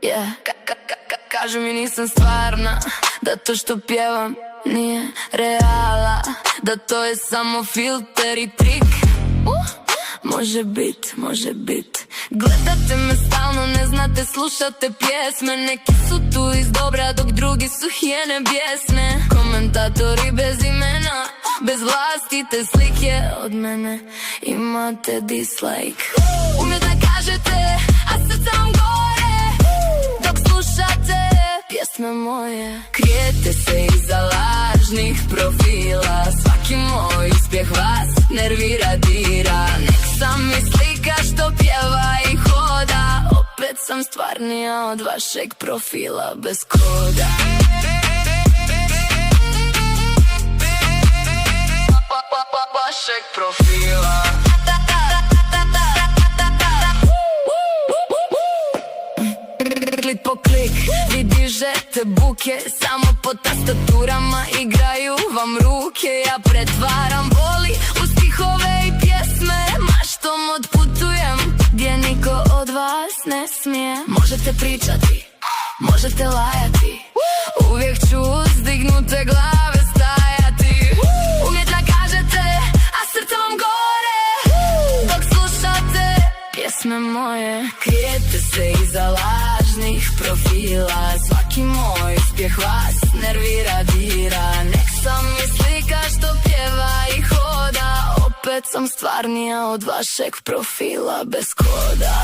Yeah. Kažu mi nisam stvarna, da to što pjevam nije reala, da to je samo filter i trik. Može bit, može bit. Gledate me stalno, ne znate, slušate pjesme. Neki su tu iz dobra, dok drugi su hijene bijesne. Komentatori bez imena, bez vlastite slike od mene imate dislike. Umjet da kažete, a srce vam gore dok slušate pjesme moje. Krijete se iza lažnih profila, svaki moj uspjeh vas nervira, dira. Nek sam mi slika što pjeva i hoda, opet sam stvarnija od vašeg profila bez koda. Vašeg profila. Klik po klik, vi dižete buke, samo po tastaturama igraju vam ruke. Ja pretvaram boli u stihove i pjesme, maštom odputujem gdje niko od vas ne smije. Možete pričati, možete lajati, uvijek ću uzdignute glave stajati. Umjet da kažete, a srce vam gore dok slušate pjesme moje. Krijete se iza lažnih profila, svaki moj uspjeh vas nervira, dira. Nek sam mi slika što pjeva i hoda, opet sam stvarnija od vašeg profila bez koda.